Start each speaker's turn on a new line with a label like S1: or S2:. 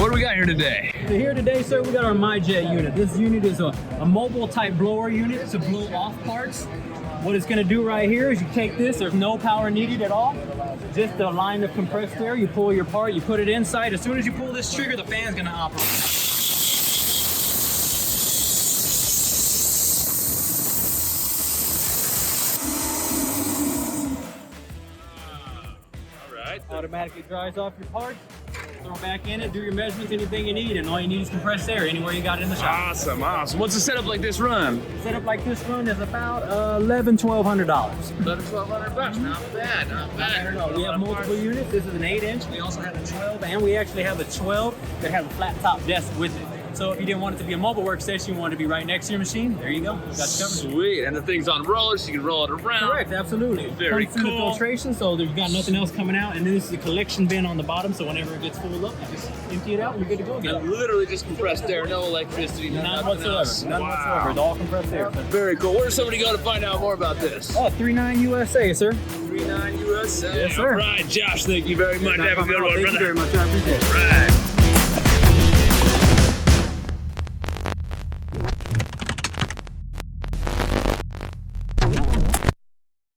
S1: what do we got here today?
S2: So here today, sir, we got our MiJET unit. This unit is a mobile type blower unit to blow off parts. What it's gonna do right here is you take this, there's no power needed at all. Just a line of compressed air, you pull your part, you put it inside. As soon as you pull this trigger, the fan's gonna operate. Automatically dries off your parts, throw it back in it, do your measurements, anything you need, and all you need is compressed air anywhere you got it in the shop.
S1: Awesome, awesome. What's a setup like this run?
S2: Setup like this run is about $1,100–1,200.
S1: $1,200. Not bad, not bad.
S2: We have multiple units. This is an 8-inch. We also have a 12, and we actually have a 12 that has a flat top desk with it. So if you didn't want it to be a mobile workstation, you want it to be right next to your machine, there you go. Got you covered.
S1: Sweet, and the thing's on rollers, so you can roll it around.
S2: Correct, absolutely.
S1: Very
S2: Comes through
S1: cool.
S2: the filtration, so there's got nothing else coming out, and then this is a collection bin on the bottom, so whenever it gets full up, you just empty it out and you're good to go again.
S1: And literally just compressed air, no electricity,
S2: None whatsoever. None whatsoever. It's all compressed air.
S1: Very cool. Where's somebody go to find out more about this?
S2: Oh, 39 USA, sir.
S1: 39 USA.
S2: Yes, sir.
S1: All right, Josh, thank you very much. Have a good one,
S2: Thank
S1: brother.
S2: you very much. I appreciate it.
S1: All right.